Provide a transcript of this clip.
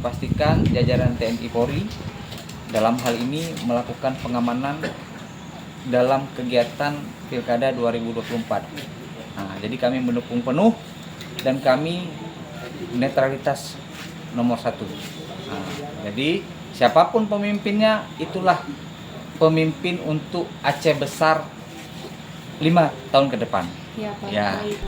pastikan jajaran TNI Polri dalam hal ini melakukan pengamanan dalam kegiatan Pilkada 2024. Nah, jadi kami mendukung penuh dan kami netralitas nomor 1. Nah, jadi siapapun pemimpinnya, itulah pemimpin untuk Aceh besar 5 tahun ke depan. Ya, Pak. Ya. Baik.